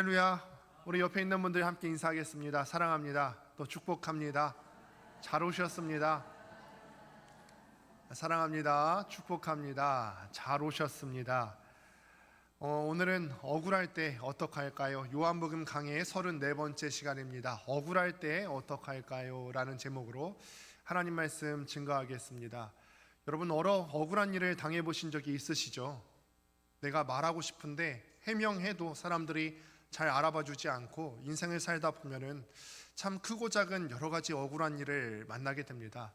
할렐루야. 우리 옆에 있는 분들 함께 인사하겠습니다. 사랑합니다. 또 축복합니다. 잘 오셨습니다. 사랑합니다. 축복합니다. 잘 오셨습니다. 오늘은 억울할 때 어떡할까요? 요한복음 강해의 34번째 시간입니다. 억울할 때 어떡할까요? 라는 제목으로 하나님 말씀 증거하겠습니다. 여러분, 억울한 일을 당해보신 적이 있으시죠? 내가 말하고 싶은데 해명해도 사람들이 잘 알아봐 주지 않고 인생을 살다 보면은 참 크고 작은 여러 가지 억울한 일을 만나게 됩니다.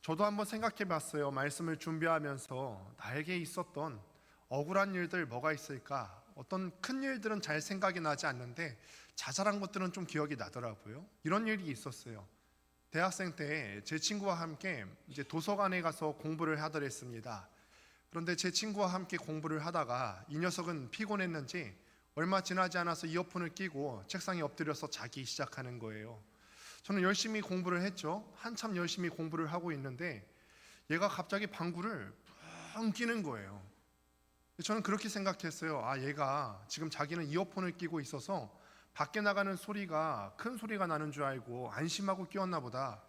저도 한번 생각해 봤어요. 말씀을 준비하면서 나에게 있었던 억울한 일들 뭐가 있을까? 어떤 큰 일들은 잘 생각이 나지 않는데 자잘한 것들은 좀 기억이 나더라고요. 이런 일이 있었어요. 대학생 때 제 친구와 함께 이제 도서관에 가서 공부를 하더랬습니다. 그런데 제 친구와 함께 공부를 하다가 이 녀석은 피곤했는지 얼마 지나지 않아서 이어폰을 끼고 책상에 엎드려서 자기 시작하는 거예요. 저는 열심히 공부를 했죠. 한참 열심히 공부를 하고 있는데 얘가 갑자기 방구를 뻥 끼는 거예요. 저는 그렇게 생각했어요. 얘가 지금 자기는 이어폰을 끼고 있어서 밖에 나가는 소리가 큰 소리가 나는 줄 알고 안심하고 끼웠나 보다.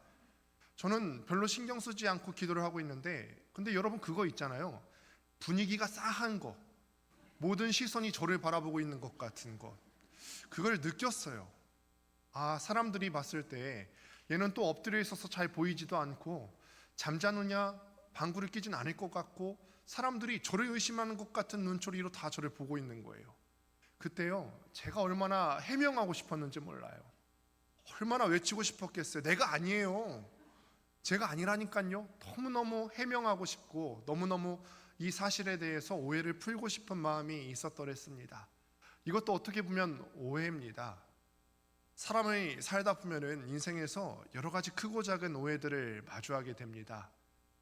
저는 별로 신경 쓰지 않고 기도를 하고 있는데, 근데 여러분 그거 있잖아요. 분위기가 싸한 거, 모든 시선이 저를 바라보고 있는 것 같은 것, 그걸 느꼈어요. 사람들이 봤을 때 얘는 또 엎드려 있어서 잘 보이지도 않고 잠자느냐 방구를 끼진 않을 것 같고 사람들이 저를 의심하는 것 같은 눈초리로 다 저를 보고 있는 거예요. 그때요, 제가 얼마나 해명하고 싶었는지 몰라요. 얼마나 외치고 싶었겠어요. 내가 아니에요, 제가 아니라니까요. 너무너무 해명하고 싶고 너무너무 이 사실에 대해서 오해를 풀고 싶은 마음이 있었더랬습니다. 이것도 어떻게 보면 오해입니다. 사람이 살다 보면은 인생에서 여러 가지 크고 작은 오해들을 마주하게 됩니다.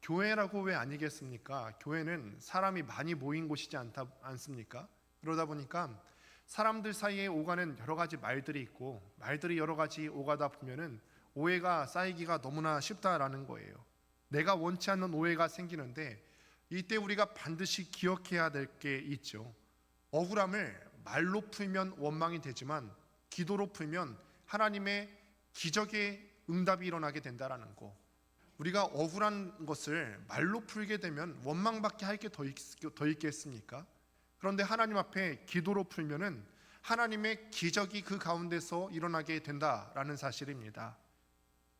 교회라고 왜 아니겠습니까? 교회는 사람이 많이 모인 곳이지 않습니까? 그러다 보니까 사람들 사이에 오가는 여러 가지 말들이 있고 말들이 여러 가지 오가다 보면은 오해가 쌓이기가 너무나 쉽다라는 거예요. 내가 원치 않는 오해가 생기는데 이때 우리가 반드시 기억해야 될 게 있죠. 억울함을 말로 풀면 원망이 되지만 기도로 풀면 하나님의 기적의 응답이 일어나게 된다라는 거. 우리가 억울한 것을 말로 풀게 되면 원망밖에 할 게 더 있겠습니까? 그런데 하나님 앞에 기도로 풀면은 하나님의 기적이 그 가운데서 일어나게 된다라는 사실입니다.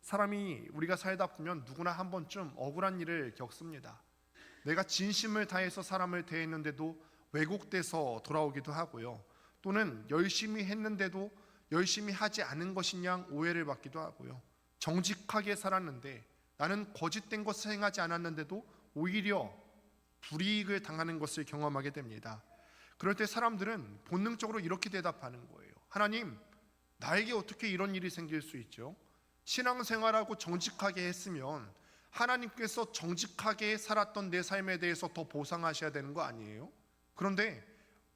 사람이 우리가 살다 보면 누구나 한 번쯤 억울한 일을 겪습니다. 내가 진심을 다해서 사람을 대했는데도 왜곡돼서 돌아오기도 하고요. 또는 열심히 했는데도 열심히 하지 않은 것이냐 오해를 받기도 하고요. 정직하게 살았는데 나는 거짓된 것을 행하지 않았는데도 오히려 불이익을 당하는 것을 경험하게 됩니다. 그럴 때 사람들은 본능적으로 이렇게 대답하는 거예요. 하나님, 나에게 어떻게 이런 일이 생길 수 있죠? 신앙생활하고 정직하게 했으면 하나님께서 정직하게 살았던 내 삶에 대해서 더 보상하셔야 되는 거 아니에요? 그런데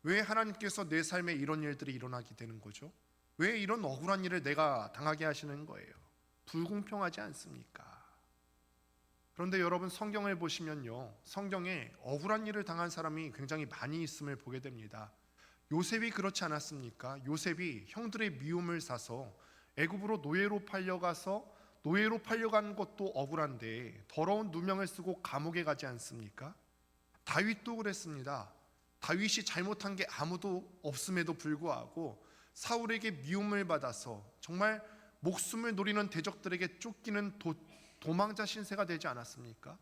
왜 하나님께서 내 삶에 이런 일들이 일어나게 되는 거죠? 왜 이런 억울한 일을 내가 당하게 하시는 거예요? 불공평하지 않습니까? 그런데 여러분, 성경을 보시면요, 성경에 억울한 일을 당한 사람이 굉장히 많이 있음을 보게 됩니다. 요셉이 그렇지 않았습니까? 요셉이 형들의 미움을 사서 애굽으로 노예로 팔려가서 노예로 팔려간 것도 억울한데 더러운 누명을 쓰고 감옥에 가지 않습니까? 다윗도 그랬습니다. 다윗이 잘못한 게 아무도 없음에도 불구하고 사울에게 미움을 받아서 정말 목숨을 노리는 대적들에게 쫓기는 도망자 신세가 되지 않았습니까?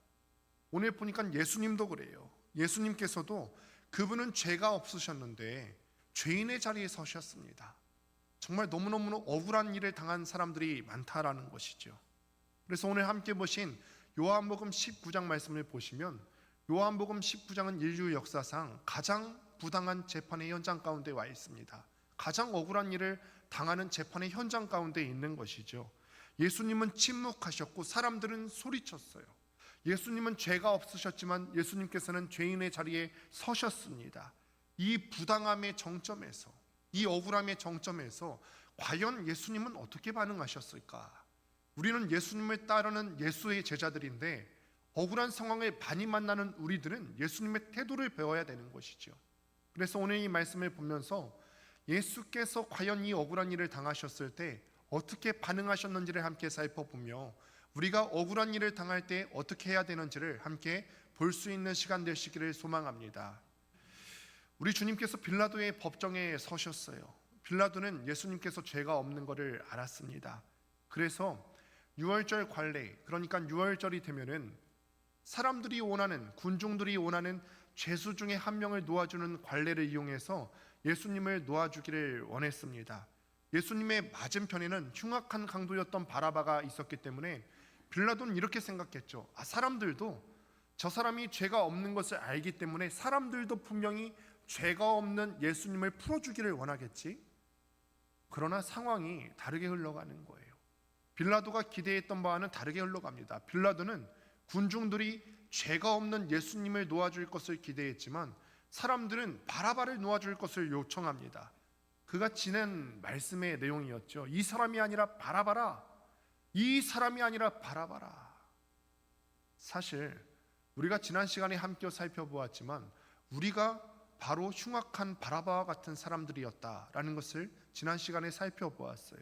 오늘 보니까 예수님도 그래요. 예수님께서도 그분은 죄가 없으셨는데 죄인의 자리에 서셨습니다. 정말 너무너무 억울한 일을 당한 사람들이 많다라는 것이죠. 그래서 오늘 함께 보신 요한복음 19장 말씀을 보시면 요한복음 19장은 인류 역사상 가장 부당한 재판의 현장 가운데 와 있습니다. 가장 억울한 일을 당하는 재판의 현장 가운데 있는 것이죠. 예수님은 침묵하셨고 사람들은 소리쳤어요. 예수님은 죄가 없으셨지만 예수님께서는 죄인의 자리에 서셨습니다. 이 부당함의 정점에서, 이 억울함의 정점에서 과연 예수님은 어떻게 반응하셨을까? 우리는 예수님을 따르는 예수의 제자들인데 억울한 상황을 많이 만나는 우리들은 예수님의 태도를 배워야 되는 것이죠. 그래서 오늘 이 말씀을 보면서 예수께서 과연 이 억울한 일을 당하셨을 때 어떻게 반응하셨는지를 함께 살펴보며 우리가 억울한 일을 당할 때 어떻게 해야 되는지를 함께 볼 수 있는 시간 되시기를 소망합니다. 우리 주님께서 빌라도의 법정에 서셨어요. 빌라도는 예수님께서 죄가 없는 것을 알았습니다. 그래서 유월절 관례, 그러니까 유월절이 되면은 사람들이 원하는, 군중들이 원하는 죄수 중에 한 명을 놓아주는 관례를 이용해서 예수님을 놓아주기를 원했습니다. 예수님의 맞은편에는 흉악한 강도였던 바라바가 있었기 때문에 빌라도는 이렇게 생각했죠. 사람들도 저 사람이 죄가 없는 것을 알기 때문에 사람들도 분명히 죄가 없는 예수님을 풀어주기를 원하겠지. 그러나 상황이 다르게 흘러가는 거예요. 빌라도가 기대했던 바와는 다르게 흘러갑니다. 빌라도는 군중들이 죄가 없는 예수님을 놓아줄 것을 기대했지만 사람들은 바라바를 놓아줄 것을 요청합니다. 그가 지낸 말씀의 내용이었죠. 이 사람이 아니라 바라바라. 이 사람이 아니라 바라바라. 사실 우리가 지난 시간에 함께 살펴보았지만 우리가 바로 흉악한 바라바와 같은 사람들이었다라는 것을 지난 시간에 살펴보았어요.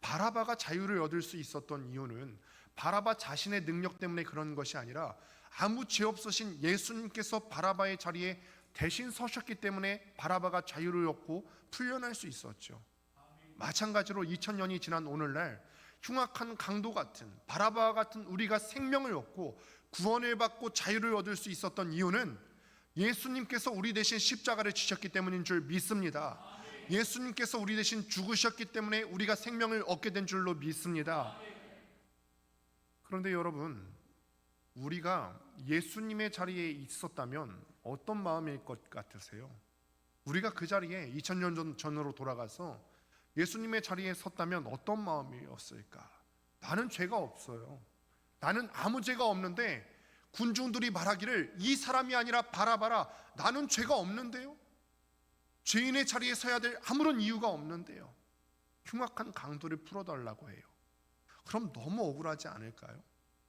바라바가 자유를 얻을 수 있었던 이유는 바라바 자신의 능력 때문에 그런 것이 아니라 아무 죄 없으신 예수님께서 바라바의 자리에 대신 서셨기 때문에 바라바가 자유를 얻고 풀려날 수 있었죠. 마찬가지로 2000년이 지난 오늘날 흉악한 강도 같은 바라바와 같은 우리가 생명을 얻고 구원을 받고 자유를 얻을 수 있었던 이유는 예수님께서 우리 대신 십자가를 지셨기 때문인 줄 믿습니다. 예수님께서 우리 대신 죽으셨기 때문에 우리가 생명을 얻게 된 줄로 믿습니다. 그런데 여러분, 우리가 예수님의 자리에 있었다면 어떤 마음일 것 같으세요? 우리가 그 자리에 2000년 전으로 돌아가서 예수님의 자리에 섰다면 어떤 마음이었을까? 나는 죄가 없어요. 나는 아무 죄가 없는데 군중들이 말하기를 이 사람이 아니라 바라바라. 나는 죄가 없는데요. 죄인의 자리에 서야 될 아무런 이유가 없는데요. 흉악한 강도를 풀어달라고 해요. 그럼 너무 억울하지 않을까요?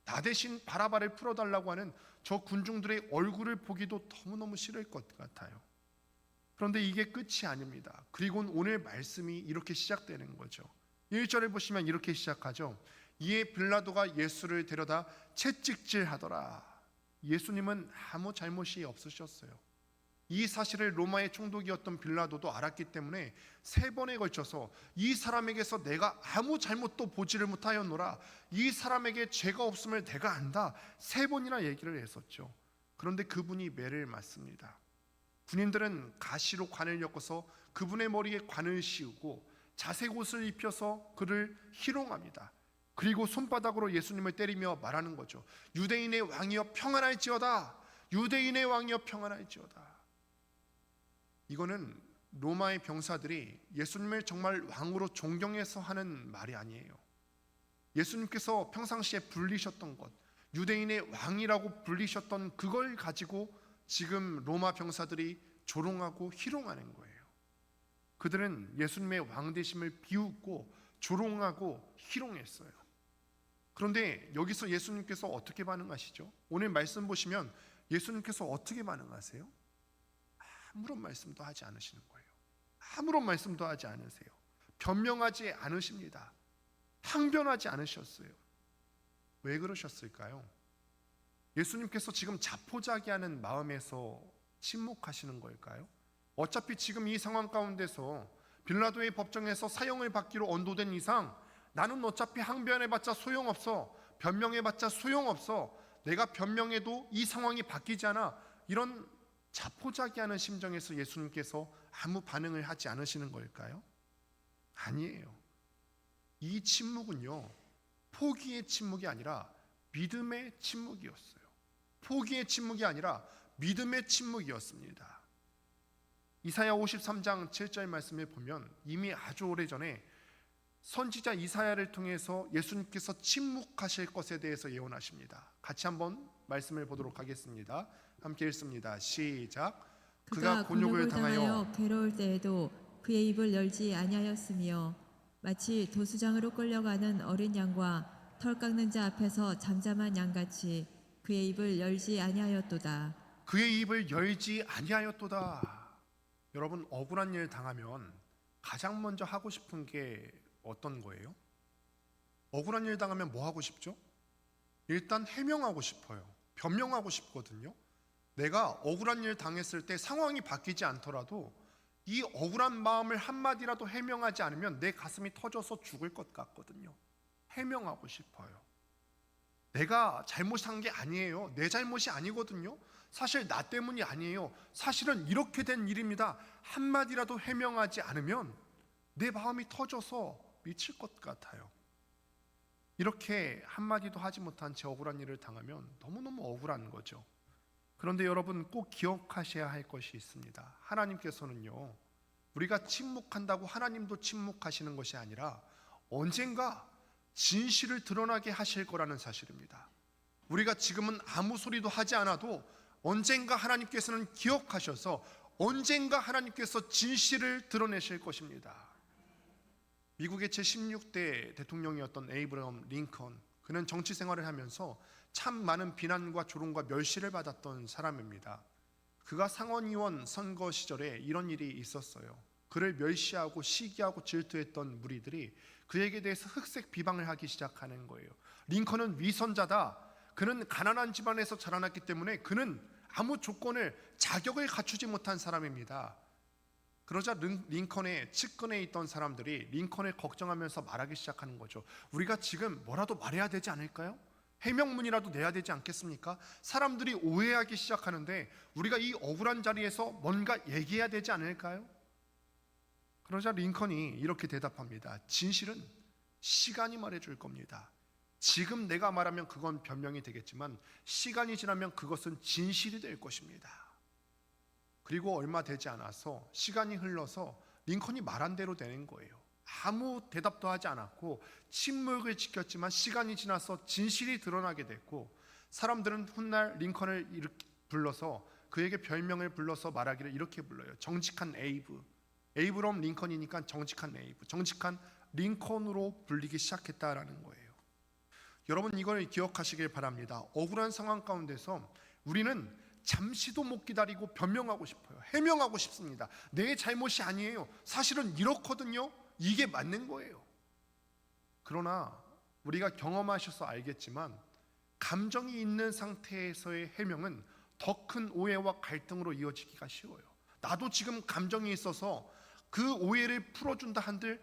나 대신 바라바를 풀어달라고 하는 저 군중들의 얼굴을 보기도 너무너무 싫을 것 같아요. 그런데 이게 끝이 아닙니다. 그리고 오늘 말씀이 이렇게 시작되는 거죠. 1절을 보시면 이렇게 시작하죠. 이에 빌라도가 예수를 데려다 채찍질하더라. 예수님은 아무 잘못이 없으셨어요. 이 사실을 로마의 총독이었던 빌라도도 알았기 때문에 3번에 걸쳐서 이 사람에게서 내가 아무 잘못도 보지를 못하였노라. 이 사람에게 죄가 없음을 내가 안다. 3번이나 얘기를 했었죠. 그런데 그분이 매를 맞습니다. 군인들은 가시로 관을 엮어서 그분의 머리에 관을 씌우고 자색 옷을 입혀서 그를 희롱합니다. 그리고 손바닥으로 예수님을 때리며 말하는 거죠. 유대인의 왕이여 평안할지어다. 유대인의 왕이여 평안할지어다. 이거는 로마의 병사들이 예수님을 정말 왕으로 존경해서 하는 말이 아니에요. 예수님께서 평상시에 불리셨던 것, 유대인의 왕이라고 불리셨던 그걸 가지고 지금 로마 병사들이 조롱하고 희롱하는 거예요. 그들은 예수님의 왕되심을 비웃고 조롱하고 희롱했어요. 그런데 여기서 예수님께서 어떻게 반응하시죠? 오늘 말씀 보시면 예수님께서 어떻게 반응하세요? 아무런 말씀도 하지 않으시는 거예요. 아무런 말씀도 하지 않으세요. 변명하지 않으십니다. 항변하지 않으셨어요. 왜 그러셨을까요? 예수님께서 지금 자포자기하는 마음에서 침묵하시는 걸까요? 어차피 지금 이 상황 가운데서 빌라도의 법정에서 사형을 받기로 언도된 이상 나는 어차피 항변해봤자 소용없어. 변명해봤자 소용없어. 내가 변명해도 이 상황이 바뀌지 않아. 이런 자포자기하는 심정에서 예수님께서 아무 반응을 하지 않으시는 걸까요? 아니에요. 이 침묵은요, 포기의 침묵이 아니라 믿음의 침묵이었어요. 포기의 침묵이 아니라 믿음의 침묵이었습니다. 이사야 53장 7절 말씀을 보면 이미 아주 오래전에 선지자 이사야를 통해서 예수님께서 침묵하실 것에 대해서 예언하십니다. 같이 한번 말씀을 보도록 하겠습니다. 함께 읽습니다. 시작. 그가 곤욕을 당하여 괴로울 때에도 그의 입을 열지 아니하였으며 마치 도수장으로 끌려가는 어린 양과 털 깎는 자 앞에서 잠잠한 양같이 그의 입을 열지 아니하였도다. 그의 입을 열지 아니하였도다. 여러분, 억울한 일 당하면 가장 먼저 하고 싶은 게 어떤 거예요? 억울한 일 당하면 뭐 하고 싶죠? 일단 해명하고 싶어요. 변명하고 싶거든요. 내가 억울한 일 당했을 때 상황이 바뀌지 않더라도 이 억울한 마음을 한마디라도 해명하지 않으면 내 가슴이 터져서 죽을 것 같거든요. 해명하고 싶어요. 내가 잘못한 게 아니에요. 내 잘못이 아니거든요. 사실 나 때문이 아니에요. 사실은 이렇게 된 일입니다. 한마디라도 해명하지 않으면 내 마음이 터져서 미칠 것 같아요. 이렇게 한마디도 하지 못한 채 억울한 일을 당하면 너무너무 억울한 거죠. 그런데 여러분 꼭 기억하셔야 할 것이 있습니다. 하나님께서는요, 우리가 침묵한다고 하나님도 침묵하시는 것이 아니라 언젠가 진실을 드러나게 하실 거라는 사실입니다. 우리가 지금은 아무 소리도 하지 않아도 언젠가 하나님께서는 기억하셔서 언젠가 하나님께서 진실을 드러내실 것입니다. 미국의 제16대 대통령이었던 에이브러함 링컨, 그는 정치 생활을 하면서 참 많은 비난과 조롱과 멸시를 받았던 사람입니다. 그가 상원의원 선거 시절에 이런 일이 있었어요. 그를 멸시하고 시기하고 질투했던 무리들이 그에게 대해서 흑색 비방을 하기 시작하는 거예요. 링컨은 위선자다. 그는 가난한 집안에서 자라났기 때문에 그는 아무 조건을 자격을 갖추지 못한 사람입니다. 그러자 링컨의 측근에 있던 사람들이 링컨을 걱정하면서 말하기 시작하는 거죠. 우리가 지금 뭐라도 말해야 되지 않을까요? 해명문이라도 내야 되지 않겠습니까? 사람들이 오해하기 시작하는데 우리가 이 억울한 자리에서 뭔가 얘기해야 되지 않을까요? 그러자 링컨이 이렇게 대답합니다. 진실은 시간이 말해줄 겁니다. 지금 내가 말하면 그건 변명이 되겠지만 시간이 지나면 그것은 진실이 될 것입니다. 그리고 얼마 되지 않아서 시간이 흘러서 링컨이 말한 대로 되는 거예요. 아무 대답도 하지 않았고 침묵을 지켰지만 시간이 지나서 진실이 드러나게 됐고, 사람들은 훗날 링컨을 이렇게 불러서 그에게 별명을 불러서 말하기를 이렇게 불러요. 정직한 에이브. 에이브럼 링컨이니까 정직한 에이브, 정직한 링컨으로 불리기 시작했다라는 거예요. 여러분 이걸 기억하시길 바랍니다. 억울한 상황 가운데서 우리는 잠시도 못 기다리고 변명하고 싶어요. 해명하고 싶습니다. 내 잘못이 아니에요. 사실은 이렇거든요. 이게 맞는 거예요. 그러나 우리가 경험하셔서 알겠지만 감정이 있는 상태에서의 해명은 더 큰 오해와 갈등으로 이어지기가 쉬워요. 나도 지금 감정이 있어서 그 오해를 풀어준다 한들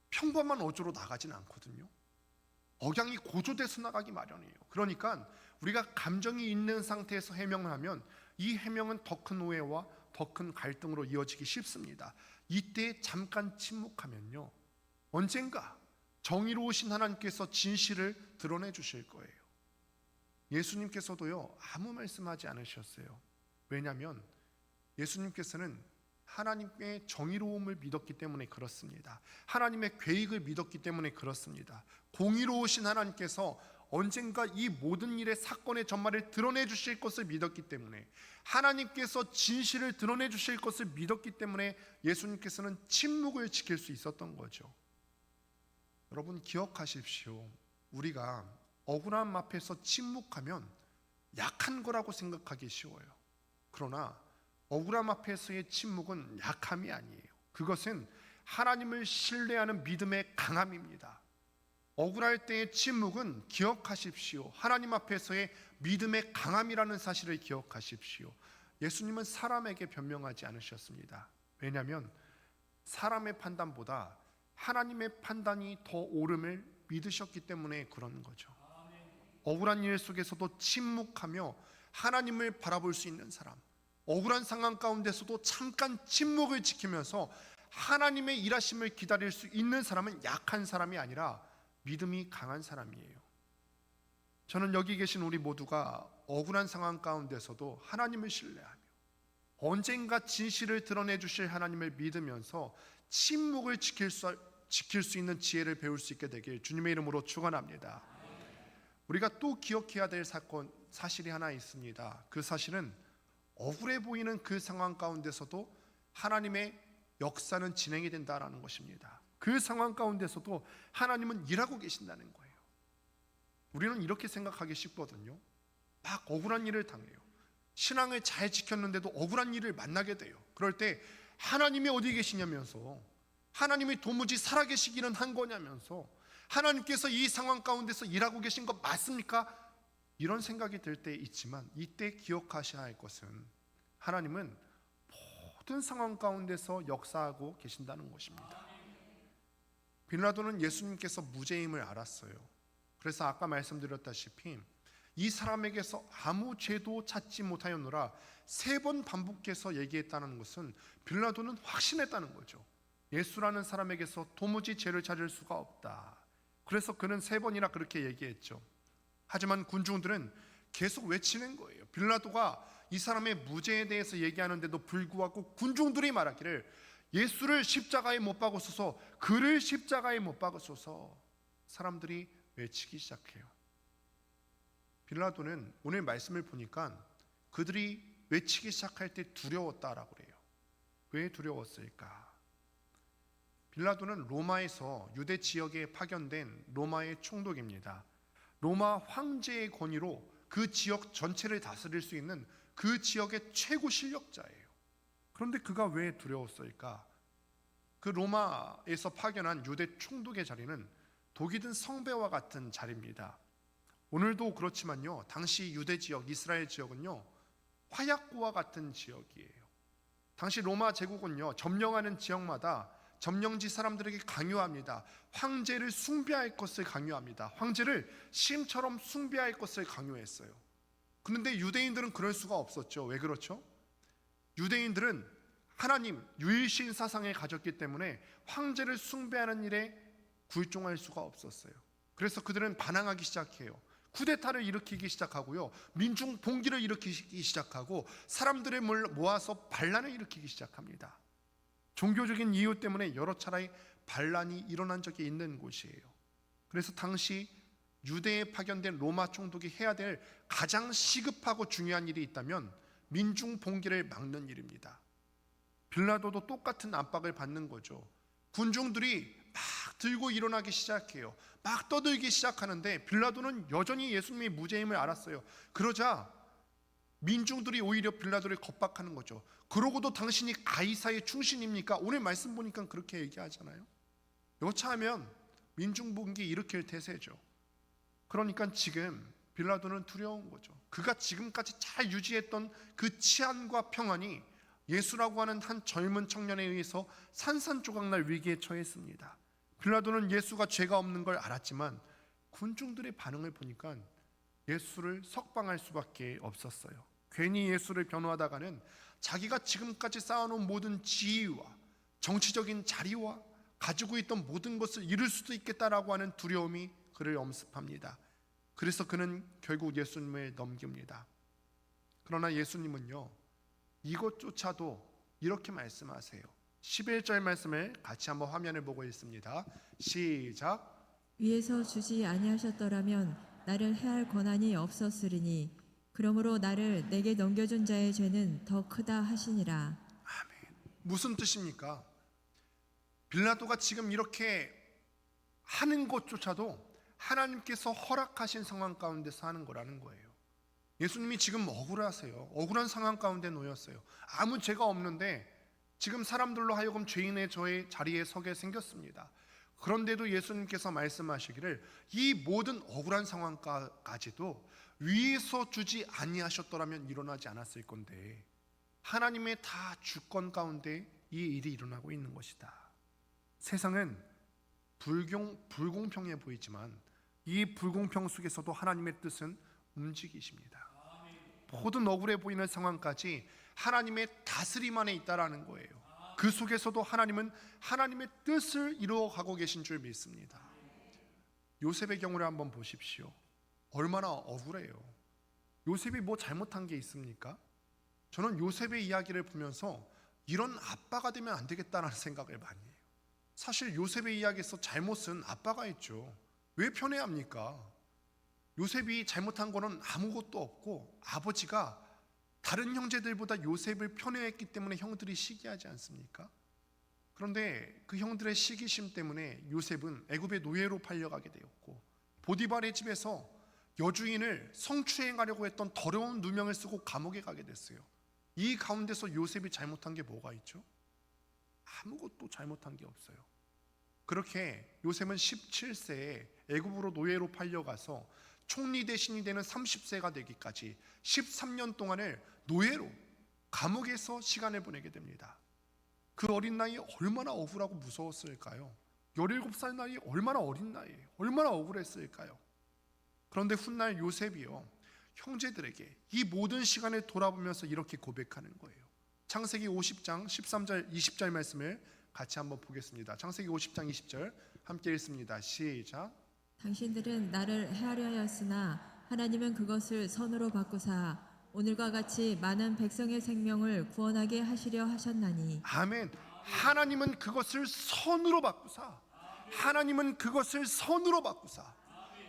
평범한 어조로 나가진 않거든요. 억양이 고조돼서 나가기 마련이에요. 그러니까 우리가 감정이 있는 상태에서 해명을 하면 이 해명은 더 큰 오해와 더 큰 갈등으로 이어지기 쉽습니다. 이때 잠깐 침묵하면요, 언젠가 정의로우신 하나님께서 진실을 드러내 주실 거예요. 예수님께서도요 아무 말씀하지 않으셨어요. 왜냐하면 예수님께서는 하나님의 정의로움을 믿었기 때문에 그렇습니다. 하나님의 계획을 믿었기 때문에 그렇습니다. 공의로우신 하나님께서 언젠가 이 모든 일의 사건의 전말을 드러내 주실 것을 믿었기 때문에, 하나님께서 진실을 드러내 주실 것을 믿었기 때문에 예수님께서는 침묵을 지킬 수 있었던 거죠. 여러분 기억하십시오. 우리가 억울함 앞에서 침묵하면 약한 거라고 생각하기 쉬워요. 그러나 억울함 앞에서의 침묵은 약함이 아니에요. 그것은 하나님을 신뢰하는 믿음의 강함입니다. 억울할 때의 침묵은 기억하십시오. 하나님 앞에서의 믿음의 강함이라는 사실을 기억하십시오. 예수님은 사람에게 변명하지 않으셨습니다. 왜냐하면 사람의 판단보다 하나님의 판단이 더 옳음을 믿으셨기 때문에 그런 거죠. 억울한 일 속에서도 침묵하며 하나님을 바라볼 수 있는 사람, 억울한 상황 가운데서도 잠깐 침묵을 지키면서 하나님의 일하심을 기다릴 수 있는 사람은 약한 사람이 아니라 믿음이 강한 사람이에요. 저는 여기 계신 우리 모두가 억울한 상황 가운데서도 하나님을 신뢰하며 언젠가 진실을 드러내 주실 하나님을 믿으면서 침묵을 지킬 수 있는 지혜를 배울 수 있게 되길 주님의 이름으로 축원합니다. 우리가 또 기억해야 될 사실이 하나 있습니다. 그 사실은 억울해 보이는 그 상황 가운데서도 하나님의 역사는 진행이 된다라는 것입니다. 그 상황 가운데서도 하나님은 일하고 계신다는 거예요. 우리는 이렇게 생각하기 쉽거든요. 막 억울한 일을 당해요. 신앙을 잘 지켰는데도 억울한 일을 만나게 돼요. 그럴 때 하나님이 어디 계시냐면서, 하나님이 도무지 살아계시기는 한 거냐면서, 하나님께서 이 상황 가운데서 일하고 계신 거 맞습니까? 이런 생각이 들 때 있지만, 이때 기억하셔야 할 것은 하나님은 모든 상황 가운데서 역사하고 계신다는 것입니다. 빌라도는 예수님께서 무죄임을 알았어요. 그래서 아까 말씀드렸다시피 이 사람에게서 아무 죄도 찾지 못하였노라 3번 반복해서 얘기했다는 것은 빌라도는 확신했다는 거죠. 예수라는 사람에게서 도무지 죄를 찾을 수가 없다. 그래서 그는 3번이나 그렇게 얘기했죠. 하지만 군중들은 계속 외치는 거예요. 빌라도가 이 사람의 무죄에 대해서 얘기하는데도 불구하고 군중들이 말하기를 예수를 십자가에 못 박으소서, 그를 십자가에 못 박으소서. 사람들이 외치기 시작해요. 빌라도는 오늘 말씀을 보니까 그들이 외치기 시작할 때 두려웠다라고 그래요. 왜 두려웠을까? 빌라도는 로마에서 유대 지역에 파견된 로마의 총독입니다. 로마 황제의 권위로 그 지역 전체를 다스릴 수 있는 그 지역의 최고 실력자예요. 그런데 그가 왜 두려웠을까? 그 로마에서 파견한 유대 총독의 자리는 독이 든 성배와 같은 자리입니다. 오늘도 그렇지만요, 당시 유대 지역, 이스라엘 지역은요 화약고와 같은 지역이에요. 당시 로마 제국은요 점령하는 지역마다 점령지 사람들에게 강요합니다. 황제를 숭배할 것을 강요합니다. 황제를 신처럼 숭배할 것을 강요했어요. 그런데 유대인들은 그럴 수가 없었죠. 왜 그렇죠? 유대인들은 하나님 유일신 사상에 가졌기 때문에 황제를 숭배하는 일에 굴종할 수가 없었어요. 그래서 그들은 반항하기 시작해요. 쿠데타를 일으키기 시작하고요, 민중 봉기를 일으키기 시작하고 사람들을 모아서 반란을 일으키기 시작합니다. 종교적인 이유 때문에 여러 차례 반란이 일어난 적이 있는 곳이에요. 그래서 당시 유대에 파견된 로마 총독이 해야 될 가장 시급하고 중요한 일이 있다면 민중 봉기를 막는 일입니다. 빌라도도 똑같은 압박을 받는 거죠. 군중들이 막 들고 일어나기 시작해요. 막 떠들기 시작하는데 빌라도는 여전히 예수님의 무죄임을 알았어요. 그러자 민중들이 오히려 빌라도를 겁박하는 거죠. 그러고도 당신이 가이사의 충신입니까? 오늘 말씀 보니까 그렇게 얘기하잖아요. 여차하면 민중봉기 일으킬 태세죠. 그러니까 지금 빌라도는 두려운 거죠. 그가 지금까지 잘 유지했던 그 치안과 평안이 예수라고 하는 한 젊은 청년에 의해서 산산조각날 위기에 처했습니다. 빌라도는 예수가 죄가 없는 걸 알았지만 군중들의 반응을 보니까 예수를 석방할 수밖에 없었어요. 괜히 예수를 변호하다가는 자기가 지금까지 쌓아놓은 모든 지위와 정치적인 자리와 가지고 있던 모든 것을 잃을 수도 있겠다라고 하는 두려움이 그를 엄습합니다. 그래서 그는 결국 예수님을 넘깁니다. 그러나 예수님은요, 이것조차도 이렇게 말씀하세요. 11절 말씀을 같이 한번 화면을 보고 읽습니다. 시작. 위에서 주지 아니하셨더라면 나를 해할 권한이 없었으리니 그러므로 나를 내게 넘겨준 자의 죄는 더 크다 하시니라. 아멘. 무슨 뜻입니까? 빌라도가 지금 이렇게 하는 것조차도 하나님께서 허락하신 상황 가운데서 하는 거라는 거예요. 예수님이 지금 억울하세요. 억울한 상황 가운데 놓였어요. 아무 죄가 없는데 지금 사람들로 하여금 죄인의 저의 자리에 서게 생겼습니다. 그런데도 예수님께서 말씀하시기를 이 모든 억울한 상황까지도 위에서 주지 아니하셨더라면 일어나지 않았을 건데 하나님의 다 주권 가운데 이 일이 일어나고 있는 것이다. 세상은 불공평해 보이지만 이 불공평 속에서도 하나님의 뜻은 움직이십니다. 모든 억울해 보이는 상황까지 하나님의 다스림 안에 있다라는 거예요. 그 속에서도 하나님은 하나님의 뜻을 이루어가고 계신 줄 믿습니다. 요셉의 경우를 한번 보십시오. 얼마나 억울해요. 요셉이 뭐 잘못한 게 있습니까? 저는 요셉의 이야기를 보면서 이런 아빠가 되면 안 되겠다라는 생각을 많이 해요. 사실 요셉의 이야기에서 잘못은 아빠가 했죠. 왜 편애합니까? 요셉이 잘못한 거는 아무것도 없고 아버지가 다른 형제들보다 요셉을 편애했기 때문에 형들이 시기하지 않습니까? 그런데 그 형들의 시기심 때문에 요셉은 애굽의 노예로 팔려가게 되었고 보디발의 집에서 여주인을 성추행하려고 했던 더러운 누명을 쓰고 감옥에 가게 됐어요. 이 가운데서 요셉이 잘못한 게 뭐가 있죠? 아무것도 잘못한 게 없어요. 그렇게 요셉은 17세에 애굽으로 노예로 팔려가서 총리 대신이 되는 30세가 되기까지 13년 동안을 노예로 감옥에서 시간을 보내게 됩니다. 그 어린 나이에 얼마나 억울하고 무서웠을까요? 17살 나이 얼마나 어린 나이에요. 얼마나 억울했을까요? 그런데 훗날 요셉이요, 형제들에게 이 모든 시간을 돌아보면서 이렇게 고백하는 거예요. 창세기 50장 13절 20절 말씀을 같이 한번 보겠습니다. 창세기 50장 20절 함께 읽습니다. 시작. 당신들은 나를 해하려 하였으나 하나님은 그것을 선으로 바꾸사 오늘과 같이 많은 백성의 생명을 구원하게 하시려 하셨나니. 아멘. 하나님은 그것을 선으로 바꾸사. 하나님은 그것을 선으로 바꾸사.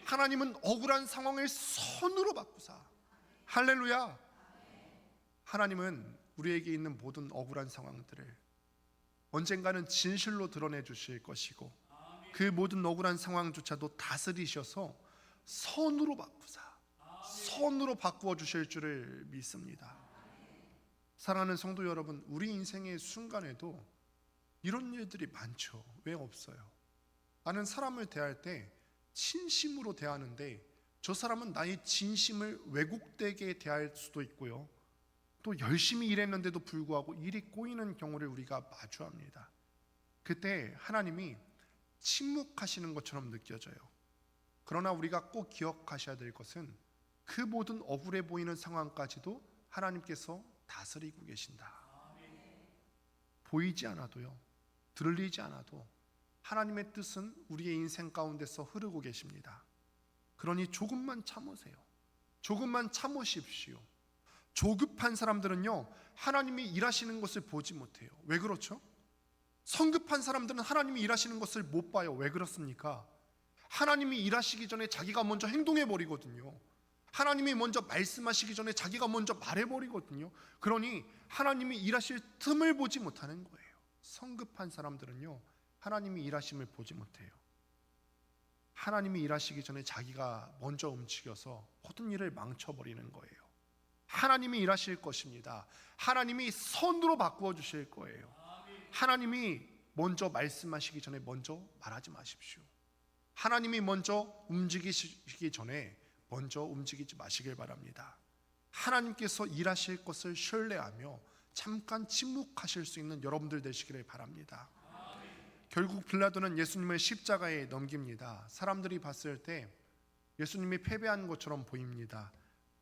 하나님은 억울한 상황을 선으로 바꾸사. 할렐루야. 하나님은 우리에게 있는 모든 억울한 상황들을 언젠가는 진실로 드러내 주실 것이고, 그 모든 억울한 상황조차도 다스리셔서 선으로 바꾸사, 선으로 바꾸어 주실 줄을 믿습니다. 사랑하는 성도 여러분, 우리 인생의 순간에도 이런 일들이 많죠. 왜 없어요? 나는 사람을 대할 때 진심으로 대하는데 저 사람은 나의 진심을 왜곡되게 대할 수도 있고요, 또 열심히 일했는데도 불구하고 일이 꼬이는 경우를 우리가 마주합니다. 그때 하나님이 침묵하시는 것처럼 느껴져요. 그러나 우리가 꼭 기억하셔야 될 것은 그 모든 억울해 보이는 상황까지도 하나님께서 다스리고 계신다. 보이지 않아도요, 들리지 않아도 하나님의 뜻은 우리의 인생 가운데서 흐르고 계십니다. 그러니 조금만 참으세요. 조금만 참으십시오. 조급한 사람들은요, 하나님이 일하시는 것을 보지 못해요. 왜 그렇죠? 성급한 사람들은 하나님이 일하시는 것을 못 봐요. 왜 그렇습니까? 하나님이 일하시기 전에 자기가 먼저 행동해 버리거든요. 하나님이 먼저 말씀하시기 전에 자기가 먼저 말해 버리거든요. 그러니 하나님이 일하실 틈을 보지 못하는 거예요. 성급한 사람들은요, 하나님이 일하심을 보지 못해요. 하나님이 일하시기 전에 자기가 먼저 움직여서 모든 일을 망쳐버리는 거예요. 하나님이 일하실 것입니다. 하나님이 선으로 바꾸어 주실 거예요. 하나님이 먼저 말씀하시기 전에 먼저 말하지 마십시오. 하나님이 먼저 움직이시기 전에 먼저 움직이지 마시길 바랍니다. 하나님께서 일하실 것을 신뢰하며 잠깐 침묵하실 수 있는 여러분들 되시기를 바랍니다. 결국 빌라도는 예수님을 십자가에 넘깁니다. 사람들이 봤을 때 예수님이 패배한 것처럼 보입니다.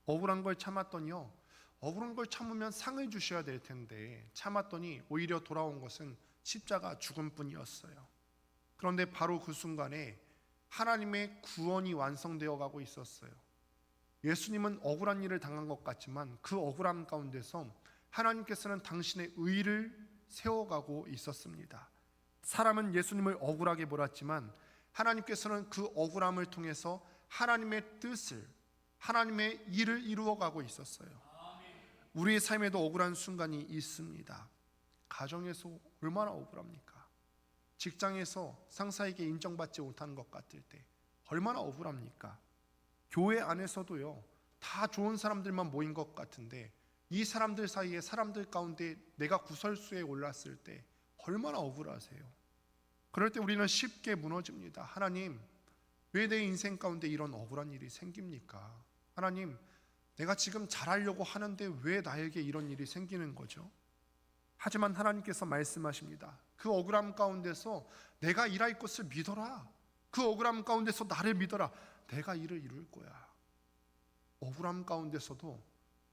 억울한 걸 참았더니요, 억울한 걸 참으면 상을 주셔야 될 텐데 참았더니 오히려 돌아온 것은 십자가 죽음뿐이었어요. 그런데 바로 그 순간에 하나님의 구원이 완성되어 가고 있었어요. 예수님은 억울한 일을 당한 것 같지만 그 억울함 가운데서 하나님께서는 당신의 의를 세워가고 있었습니다. 사람은 예수님을 억울하게 몰았지만 하나님께서는 그 억울함을 통해서 하나님의 뜻을, 하나님의 일을 이루어가고 있었어요. 우리의 삶에도 억울한 순간이 있습니다. 가정에서 얼마나 억울합니까? 직장에서 상사에게 인정받지 못하는 것 같을 때 얼마나 억울합니까? 교회 안에서도요, 다 좋은 사람들만 모인 것 같은데 이 사람들 사이에, 사람들 가운데 내가 구설수에 올랐을 때 얼마나 억울하세요? 그럴 때 우리는 쉽게 무너집니다. 하나님, 왜 내 인생 가운데 이런 억울한 일이 생깁니까? 하나님, 내가 지금 잘하려고 하는데 왜 나에게 이런 일이 생기는 거죠? 하지만 하나님께서 말씀하십니다. 그 억울함 가운데서 내가 일할 것을 믿어라. 그 억울함 가운데서 나를 믿어라. 내가 일을 이룰 거야. 억울함 가운데서도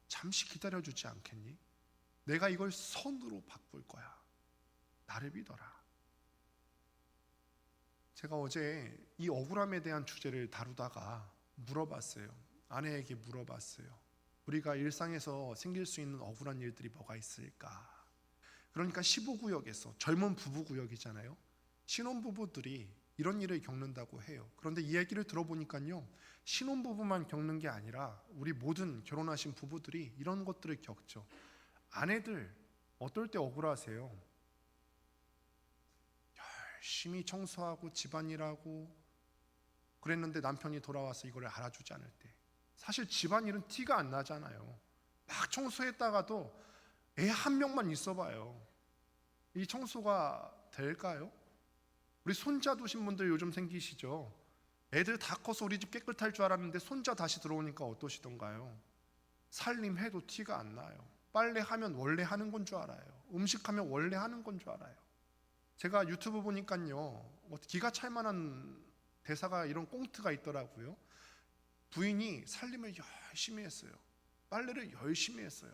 잠시 기다려주지 않겠니? 내가 이걸 선으로 바꿀 거야. 나를 믿어라. 제가 어제 이 억울함에 대한 주제를 다루다가 물어봤어요. 아내에게 물어봤어요. 우리가 일상에서 생길 수 있는 억울한 일들이 뭐가 있을까? 그러니까 15구역에서 젊은 부부구역이잖아요. 신혼부부들이 이런 일을 겪는다고 해요. 그런데 이 얘기를 들어보니까요, 신혼부부만 겪는 게 아니라 우리 모든 결혼하신 부부들이 이런 것들을 겪죠. 아내들 어떨 때 억울하세요? 열심히 청소하고 집안일하고 그랬는데 남편이 돌아와서 이걸 알아주지 않을 때, 사실 집안일은 티가 안 나잖아요. 막 청소했다가도 애 한 명만 있어봐요. 이 청소가 될까요? 우리 손자 두신 분들 요즘 생기시죠? 애들 다 커서 우리 집 깨끗할 줄 알았는데 손자 다시 들어오니까 어떠시던가요? 살림해도 티가 안 나요. 빨래하면 원래 하는 건 줄 알아요. 음식하면 원래 하는 건 줄 알아요. 제가 유튜브 보니까요, 기가 찰 만한 대사가, 이런 꽁트가 있더라고요. 부인이 살림을 열심히 했어요. 빨래를 열심히 했어요.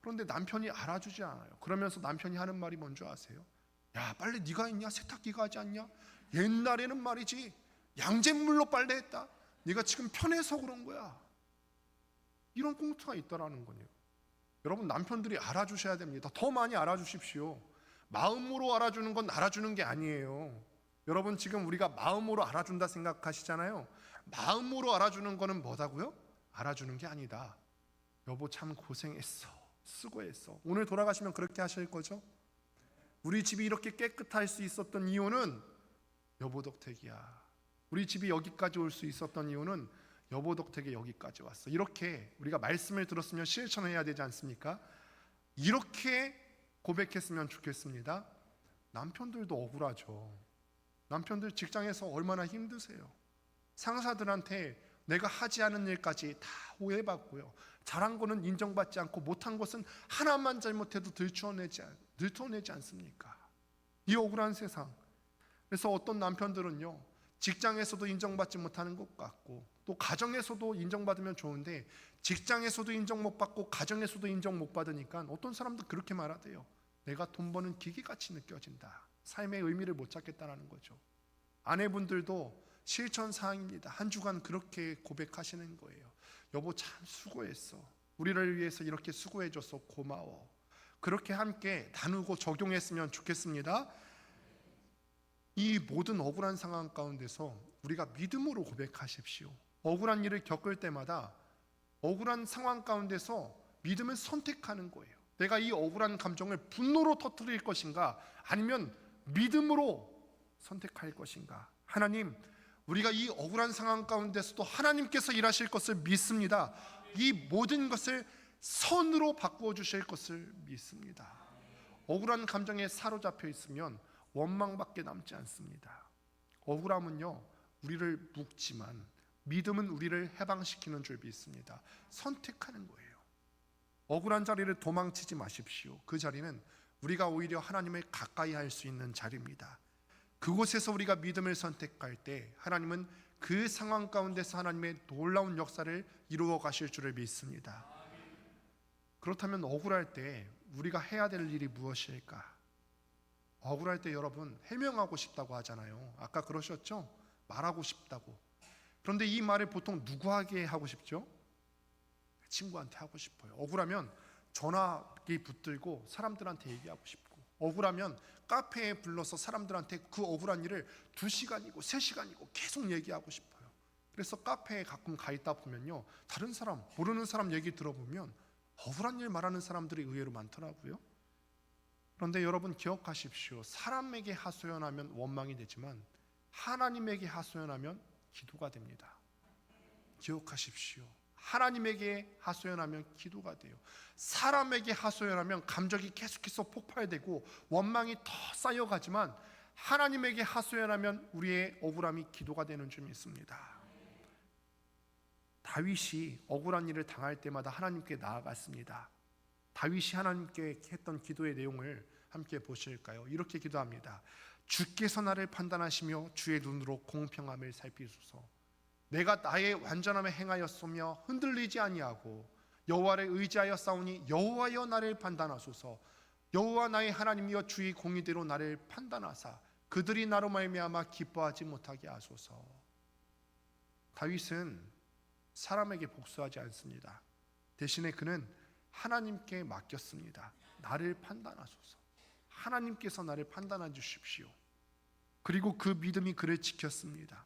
그런데 남편이 알아주지 않아요. 그러면서 남편이 하는 말이 뭔지 아세요? 야, 빨래 네가 했냐? 세탁기가 하지 않냐? 옛날에는 말이지 양잿물로 빨래했다. 네가 지금 편해서 그런 거야. 이런 꽁트가 있다라는 거예요. 여러분, 남편들이 알아주셔야 됩니다. 더 많이 알아주십시오. 마음으로 알아주는 건 알아주는 게 아니에요. 여러분, 지금 우리가 마음으로 알아준다 생각하시잖아요. 마음으로 알아주는 거는 뭐다고요? 알아주는 게 아니다. 여보 참 고생했어, 수고했어. 오늘 돌아가시면 그렇게 하실 거죠? 우리 집이 이렇게 깨끗할 수 있었던 이유는 여보 덕택이야. 우리 집이 여기까지 올 수 있었던 이유는 여보 덕택에 여기까지 왔어. 이렇게 우리가 말씀을 들었으면 실천해야 되지 않습니까? 이렇게 고백했으면 좋겠습니다. 남편들도 억울하죠. 남편들 직장에서 얼마나 힘드세요. 상사들한테 내가 하지 않은 일까지 다 오해받고요. 잘한 거는 인정받지 않고 못한 것은 하나만 잘못해도 들춰내지 않습니까? 이 억울한 세상. 그래서 어떤 남편들은요, 직장에서도 인정받지 못하는 것 같고, 또 가정에서도 인정받으면 좋은데 직장에서도 인정 못 받고 가정에서도 인정 못 받으니까 어떤 사람도 그렇게 말하대요. 내가 돈 버는 기계같이 느껴진다. 삶의 의미를 못 찾겠다라는 거죠. 아내분들도 실천사항입니다. 한 주간 그렇게 고백하시는 거예요. 여보 참 수고했어. 우리를 위해서 이렇게 수고해줘서 고마워. 그렇게 함께 나누고 적용했으면 좋겠습니다. 이 모든 억울한 상황 가운데서 우리가 믿음으로 고백하십시오. 억울한 일을 겪을 때마다 억울한 상황 가운데서 믿음을 선택하는 거예요. 내가 이 억울한 감정을 분노로 터뜨릴 것인가, 아니면 믿음으로 선택할 것인가. 하나님, 우리가 이 억울한 상황 가운데서도 하나님께서 일하실 것을 믿습니다. 이 모든 것을 선으로 바꾸어 주실 것을 믿습니다. 억울한 감정에 사로잡혀 있으면 원망밖에 남지 않습니다. 억울함은요, 우리를 묶지만 믿음은 우리를 해방시키는 줄 믿습니다. 선택하는 거예요. 억울한 자리를 도망치지 마십시오. 그 자리는 우리가 오히려 하나님을 가까이 할 수 있는 자리입니다. 그곳에서 우리가 믿음을 선택할 때 하나님은 그 상황 가운데서 하나님의 놀라운 역사를 이루어 가실 줄을 믿습니다. 그렇다면 억울할 때 우리가 해야 될 일이 무엇일까? 억울할 때 여러분, 해명하고 싶다고 하잖아요. 아까 그러셨죠? 말하고 싶다고. 그런데 이 말을 보통 누구에게 하고 싶죠? 친구한테 하고 싶어요. 억울하면 전화기 붙들고 사람들한테 얘기하고 싶고, 억울하면 카페에 불러서 사람들한테 그 억울한 일을 2시간이고 3시간이고 계속 얘기하고 싶어요. 그래서 카페에 가끔 가 있다 보면요, 다른 사람, 모르는 사람 얘기 들어보면 억울한 일 말하는 사람들이 의외로 많더라고요. 그런데 여러분 기억하십시오. 사람에게 하소연하면 원망이 되지만 하나님에게 하소연하면 기도가 됩니다. 기억하십시오. 하나님에게 하소연하면 기도가 돼요. 사람에게 하소연하면 감정이 계속해서 폭발되고 원망이 더 쌓여가지만 하나님에게 하소연하면 우리의 억울함이 기도가 되는 줄 믿습니다. 다윗이 억울한 일을 당할 때마다 하나님께 나아갔습니다. 다윗이 하나님께 했던 기도의 내용을 함께 보실까요? 이렇게 기도합니다. 주께서 나를 판단하시며 주의 눈으로 공평함을 살피소서. 내가 나의 완전함에 행하였으며 흔들리지 아니하고 여호와를 의지하여 싸우니 여호와여 나를 판단하소서. 여호와 나의 하나님이여 주의 공의대로 나를 판단하사 그들이 나로 말미암아 기뻐하지 못하게 하소서. 다윗은 사람에게 복수하지 않습니다. 대신에 그는 하나님께 맡겼습니다. 나를 판단하소서. 하나님께서 나를 판단해 주십시오. 그리고 그 믿음이 그를 지켰습니다.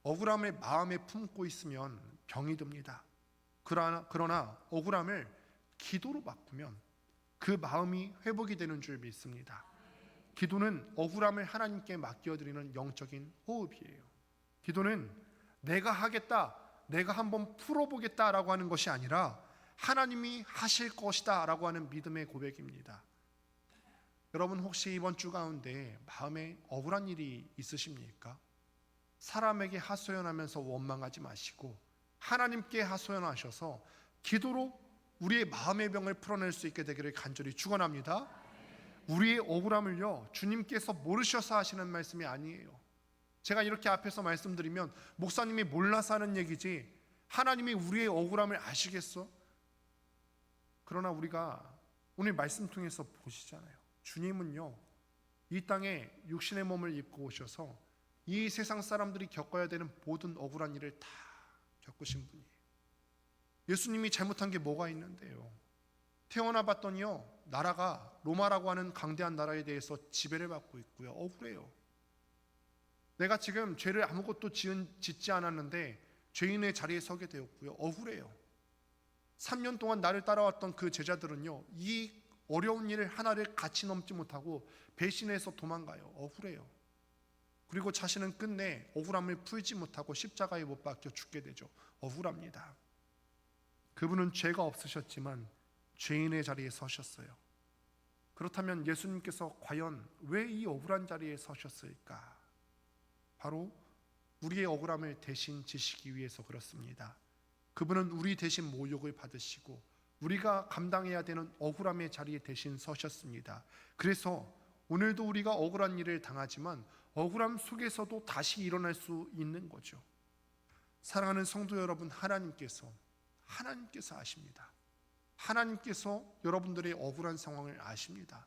억울함을 마음에 품고 있으면 병이 듭니다. 그러나 억울함을 기도로 바꾸면 그 마음이 회복이 되는 줄 믿습니다. 기도는 억울함을 하나님께 맡겨드리는 영적인 호흡이에요. 기도는 내가 하겠다, 내가 한번 풀어보겠다라고 하는 것이 아니라 하나님이 하실 것이다 라고 하는 믿음의 고백입니다. 여러분 혹시 이번 주 가운데 마음에 억울한 일이 있으십니까? 사람에게 하소연하면서 원망하지 마시고 하나님께 하소연하셔서 기도로 우리의 마음의 병을 풀어낼 수 있게 되기를 간절히 축원합니다. 우리의 억울함을요, 주님께서 모르셔서 하시는 말씀이 아니에요. 제가 이렇게 앞에서 말씀드리면 목사님이 몰라서 하는 얘기지 하나님이 우리의 억울함을 아시겠어? 그러나 우리가 오늘 말씀 통해서 보시잖아요. 주님은요, 이 땅에 육신의 몸을 입고 오셔서 이 세상 사람들이 겪어야 되는 모든 억울한 일을 다 겪으신 분이에요. 예수님이 잘못한 게 뭐가 있는데요? 태어나 봤더니요, 나라가 로마라고 하는 강대한 나라에 대해서 지배를 받고 있고요, 억울해요. 내가 지금 죄를 아무것도 짓지 않았는데 죄인의 자리에 서게 되었고요, 억울해요. 3년 동안 나를 따라왔던 그 제자들은요, 이 어려운 일 하나를 같이 넘지 못하고 배신해서 도망가요. 억울해요. 그리고 자신은 끝내 억울함을 풀지 못하고 십자가에 못 박혀 죽게 되죠. 억울합니다. 그분은 죄가 없으셨지만 죄인의 자리에 서셨어요. 그렇다면 예수님께서 과연 왜 이 억울한 자리에 서셨을까? 바로 우리의 억울함을 대신 지시기 위해서 그렇습니다. 그분은 우리 대신 모욕을 받으시고 우리가 감당해야 되는 억울함의 자리에 대신 서셨습니다. 그래서 오늘도 우리가 억울한 일을 당하지만 억울함 속에서도 다시 일어날 수 있는 거죠. 사랑하는 성도 여러분, 하나님께서 아십니다. 하나님께서 여러분들의 억울한 상황을 아십니다.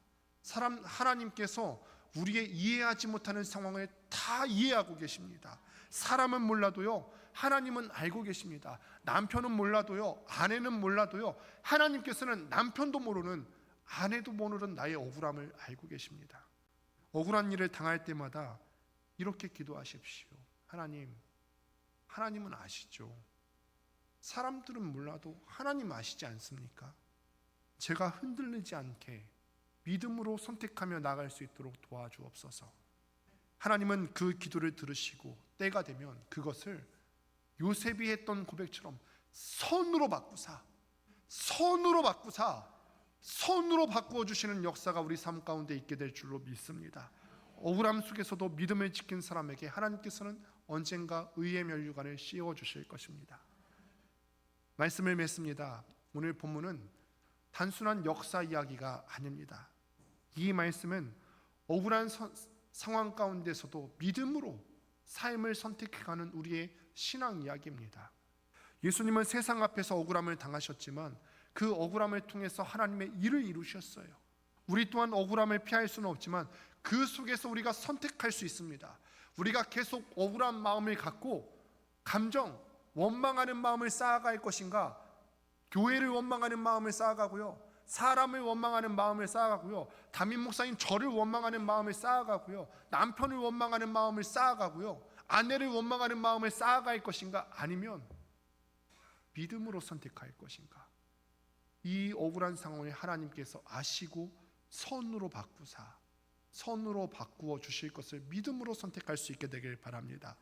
하나님께서 우리의 이해하지 못하는 상황을 다 이해하고 계십니다. 사람은 몰라도요, 하나님은 알고 계십니다. 남편은 몰라도요, 아내는 몰라도요, 하나님께서는 남편도 모르는, 아내도 모르는 나의 억울함을 알고 계십니다. 억울한 일을 당할 때마다 이렇게 기도하십시오. 하나님은 아시죠. 사람들은 몰라도 하나님 아시지 않습니까? 제가 흔들리지 않게 믿음으로 선택하며 나갈 수 있도록 도와주옵소서. 하나님은 그 기도를 들으시고 때가 되면 그것을 요셉이 했던 고백처럼 선으로 바꾸어 주시는 역사가 우리 삶 가운데 있게 될 줄로 믿습니다. 억울함 속에서도 믿음을 지킨 사람에게 하나님께서는 언젠가 의의 면류관을 씌워 주실 것입니다. 말씀을 맺습니다. 오늘 본문은 단순한 역사 이야기가 아닙니다. 이 말씀은 억울한 상황 가운데서도 믿음으로 삶을 선택해가는 우리의 신앙 이야기입니다. 예수님은 세상 앞에서 억울함을 당하셨지만 그 억울함을 통해서 하나님의 일을 이루셨어요. 우리 또한 억울함을 피할 수는 없지만 그 속에서 우리가 선택할 수 있습니다. 우리가 계속 억울한 마음을 갖고 원망하는 마음을 쌓아갈 것인가, 교회를 원망하는 마음을 쌓아가고요, 사람을 원망하는 마음을 쌓아가고요, 담임 목사님 저를 원망하는 마음을 쌓아가고요, 남편을 원망하는 마음을 쌓아가고요, 아내를 원망하는 마음을 쌓아갈 것인가, 아니면 믿음으로 선택할 것인가. 이 억울한 상황을 하나님께서 아시고 선으로 바꾸어 주실 것을 믿음으로 선택할 수 있게 되길 바랍니다.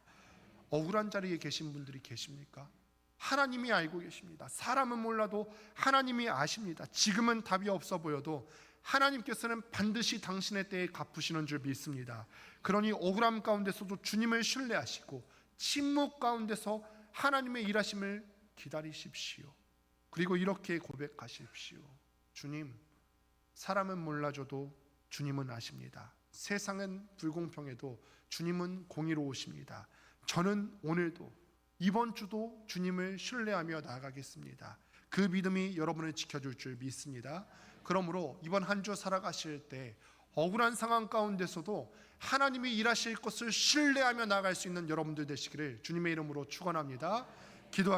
억울한 자리에 계신 분들이 계십니까? 하나님이 알고 계십니다. 사람은 몰라도 하나님이 아십니다. 지금은 답이 없어 보여도 하나님께서는 반드시 당신의 때에 갚으시는 줄 믿습니다. 그러니 억울함 가운데서도 주님을 신뢰하시고 침묵 가운데서 하나님의 일하심을 기다리십시오. 그리고 이렇게 고백하십시오. 주님, 사람은 몰라줘도 주님은 아십니다. 세상은 불공평해도 주님은 공의로우십니다. 저는 오늘도 이번 주도 주님을 신뢰하며 나아가겠습니다. 그 믿음이 여러분을 지켜줄 줄 믿습니다. 그러므로 이번 한 주 살아가실 때 억울한 상황 가운데서도 하나님이 일하실 것을 신뢰하며 나아갈 수 있는 여러분들 되시기를 주님의 이름으로 축원합니다. 기도하